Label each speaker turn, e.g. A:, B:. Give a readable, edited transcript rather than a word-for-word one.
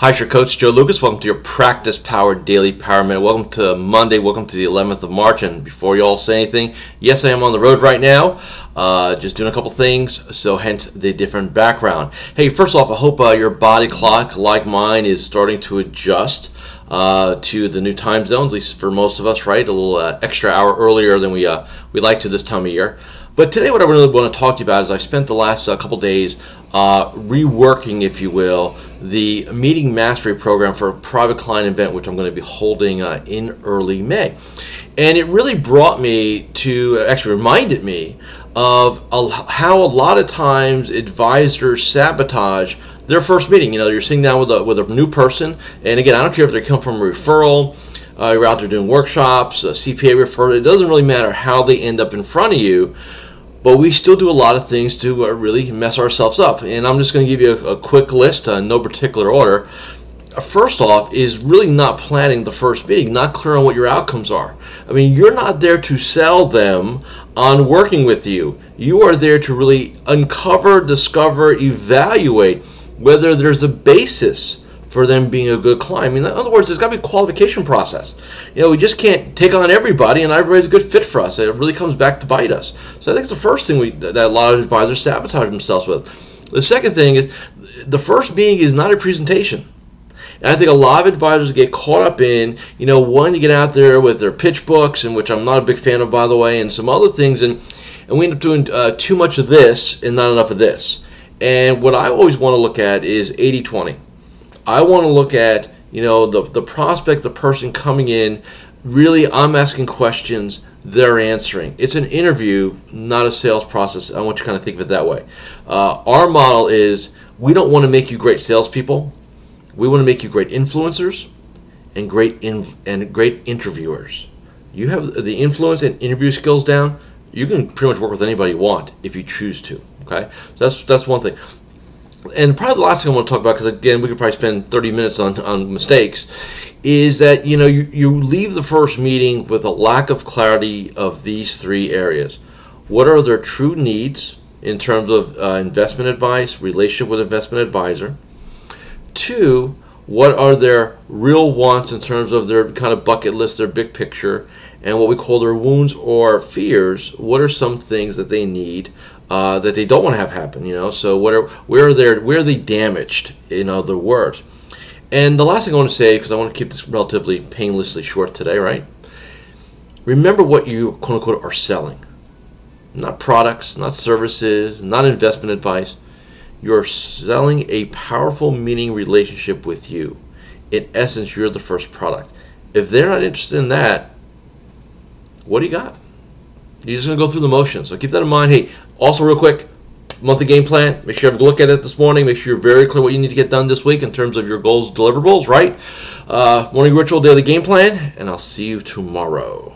A: Hi, it's your Coach Joe Lukacs. Welcome to your Practice Power Daily Power Minute. Welcome to Monday. Welcome to the 11th of March. And before you all say anything, yes, I am on the road right now, just doing a couple things, so hence the different background. Hey, first off, I hope your body clock, like mine, is starting to adjust to the new time zones, at least for most of us, right? A little extra hour earlier than we like to this time of year. But today what I really want to talk to you about is I spent the last couple days reworking, if you will, the meeting mastery program for a private client event which I'm going to be holding in early May. And it really brought me to, actually reminded me of how a lot of times advisors sabotage their first meeting. You know, you're sitting down with a new person, and again, I don't care if they come from a referral, you're out there doing workshops, a CPA referral, it doesn't really matter how they end up in front of you. But we still do a lot of things to really mess ourselves up. And I'm just going to give you a quick list, no particular order. First off is really not planning the first meeting, not clear on what your outcomes are. I mean, you're not there to sell them on working with you. You are there to really uncover, discover, evaluate whether there's a basis for them being a good client. I mean, in other words, there's got to be a qualification process. You know, we just can't take on everybody, and everybody's a good fit for us. It really comes back to bite us. So I think it's the first thing that a lot of advisors sabotage themselves with. The second thing is, the first meeting is not a presentation. And I think a lot of advisors get caught up in, you know, wanting to get out there with their pitch books, and which I'm not a big fan of, by the way, and some other things, and we end up doing too much of this and not enough of this. And what I always want to look at is 80-20. I want to look at, you know, the prospect, the person coming in, really I'm asking questions, they're answering. It's an interview, not a sales process. I want you to kind of think of it that way. Our model is we don't want to make you great salespeople. We want to make you great influencers and great interviewers. You have the influence and interview skills down, you can pretty much work with anybody you want if you choose to. Okay, so that's one thing. And probably the last thing I want to talk about, because again we could probably spend 30 minutes on mistakes, is that you leave the first meeting with a lack of clarity of these three areas. What are their true needs in terms of investment advice, relationship with investment advisor? 2, what are their real wants in terms of their kind of bucket list, their big picture, and what we call their wounds or fears. What are some things that they need that they don't want to have happen? You know, so where are they damaged? In other words. And the last thing I want to say, because I want to keep this relatively painlessly short today, right? Remember what you quote unquote are selling. Not products, not services, not investment advice. You're selling a powerful meaning relationship with you. In essence, you're the first product. If they're not interested in that, what do you got? You're just going to go through the motions. So keep that in mind. Hey, also real quick, monthly game plan. Make sure you have a look at it this morning. Make sure you're very clear what you need to get done this week in terms of your goals, deliverables, right? Morning ritual, daily game plan, and I'll see you tomorrow.